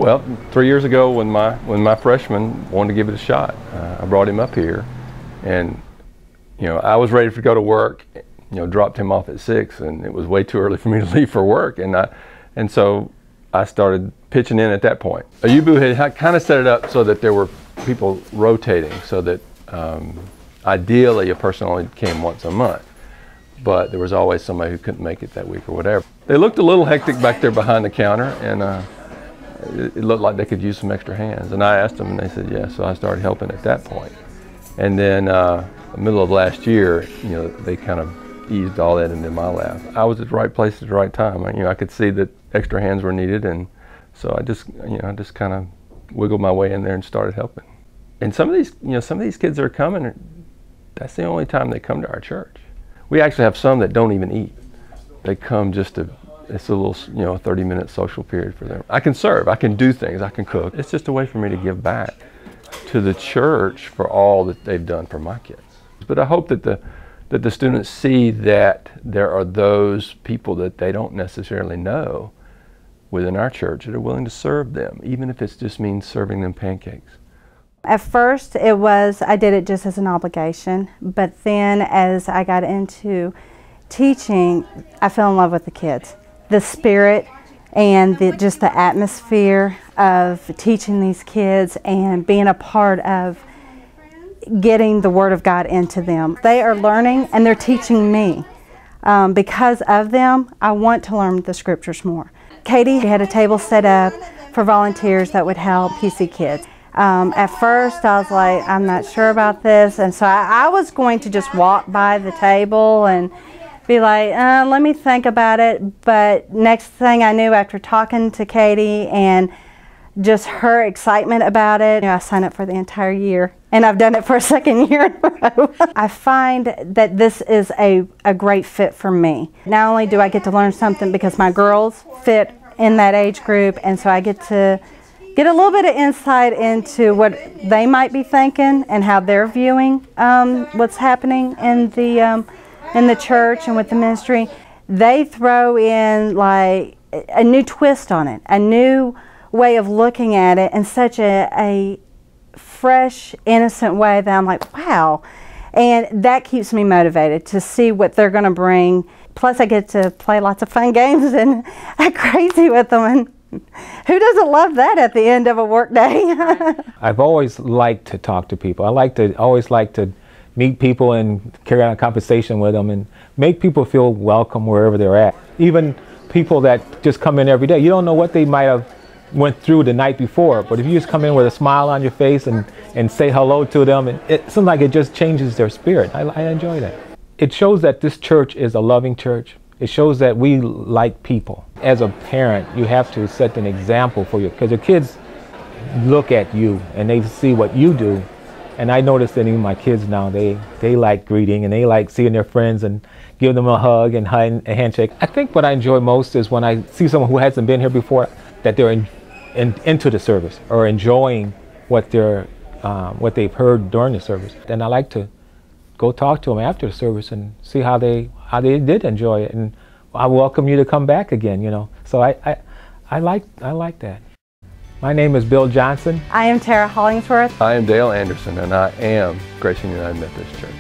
Well, 3 years ago when my freshman wanted to give it a shot, I brought him up here, and I was ready to go to work. Dropped him off at 6, and it was way too early for me to leave for work, and so I started pitching in at that point. Ayubu had kind of set it up so that there were people rotating, so that ideally a person only came once a month, but there was always somebody who couldn't make it that week or whatever. They looked a little hectic back there behind the counter, and it looked like they could use some extra hands, and I asked them, and they said yes, so I started helping at that point. And then the middle of last year, they kind of eased all that into my lap. I was at the right place at the right time. I could see that extra hands were needed, and so I just kind of wiggled my way in there and started helping. And some of these kids that are coming, that's the only time they come to our church. We actually have some that don't even eat. They come it's a little 30-minute social period for them. I can serve, I can do things, I can cook. It's just a way for me to give back to the church for all that they've done for my kids. But I hope that the students see that there are those people that they don't necessarily know within our church that are willing to serve them, even if it just means serving them pancakes. At first I did it just as an obligation, but then as I got into teaching, I fell in love with the kids. The spirit and just the atmosphere of teaching these kids and being a part of getting the Word of God into them. They are learning and they're teaching me. Because of them, I want to learn the Scriptures more. Katie had a table set up for volunteers that would help PC kids. At first I was like, I'm not sure about this, and so I was going to just walk by the table and be like, let me think about it. But next thing I knew, after talking to Katie and just her excitement about it, I signed up for the entire year, and I've done it for a second year in a row. I find that this is a great fit for me. Not only do I get to learn something because my girls fit in that age group, and so I get to get a little bit of insight into what they might be thinking and how they're viewing what's happening in the church and with the ministry. They throw in like a new twist on it, a new way of looking at it in such a fresh, innocent way that I'm like, wow. And that keeps me motivated to see what they're going to bring. Plus I get to play lots of fun games and act crazy with them. And who doesn't love that at the end of a work day? I've always liked to talk to people. I always like to meet people and carry on a conversation with them and make people feel welcome wherever they're at. Even people that just come in every day. You don't know what they might have went through the night before, but if you just come in with a smile on your face and say hello to them, it seems like it just changes their spirit. I enjoy that. It shows that this church is a loving church. It shows that we like people. As a parent, you have to set an example for you, because your kids look at you and they see what you do. And I notice that even my kids now, they like greeting and they like seeing their friends and give them a hug and a handshake. I think what I enjoy most is when I see someone who hasn't been here before, that they're into the service or enjoying what they've heard during the service. Then I like to go talk to them after the service and see how they did enjoy it, and I welcome you to come back again. So I like that. My name is Bill Johnson. I am Tara Hollingsworth. I am Dale Anderson, and I am Grace United Methodist Church.